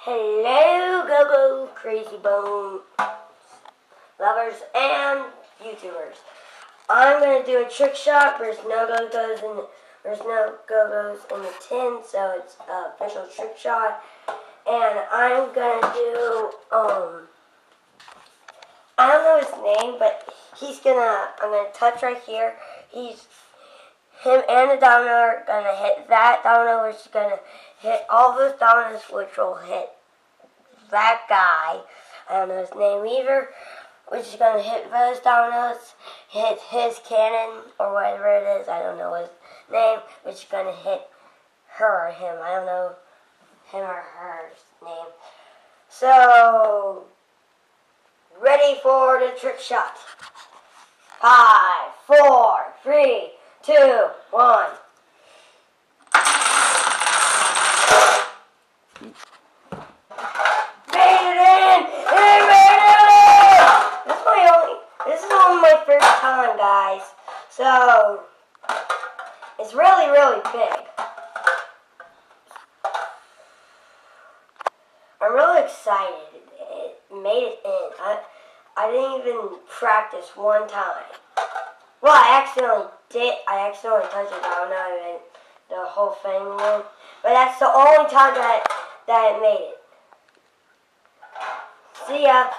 Hello, Go-Go Crazy Bone lovers and YouTubers. I'm gonna do a trick shot. There's no Go-Go's in the tin, so it's an official trick shot. And I'm gonna do I don't know his name, but I'm gonna touch right here. Him and the domino are gonna hit that domino, which is gonna hit all those dominoes, which will hit that guy. I don't know his name either, which is gonna hit those dominoes, hit his cannon or whatever it is. I don't know his name, which is gonna hit her or him. I don't know him or her name. So, ready for the trick shot. 5, 4, 3, 2, 1. Made it in! It made it in! This is only my first time, guys. So, it's really, really big. I'm really excited. It made it in. I didn't even practice one time. Well, I accidentally touched it. I don't know, and the whole thing went. But that's the only time that it made it. See ya.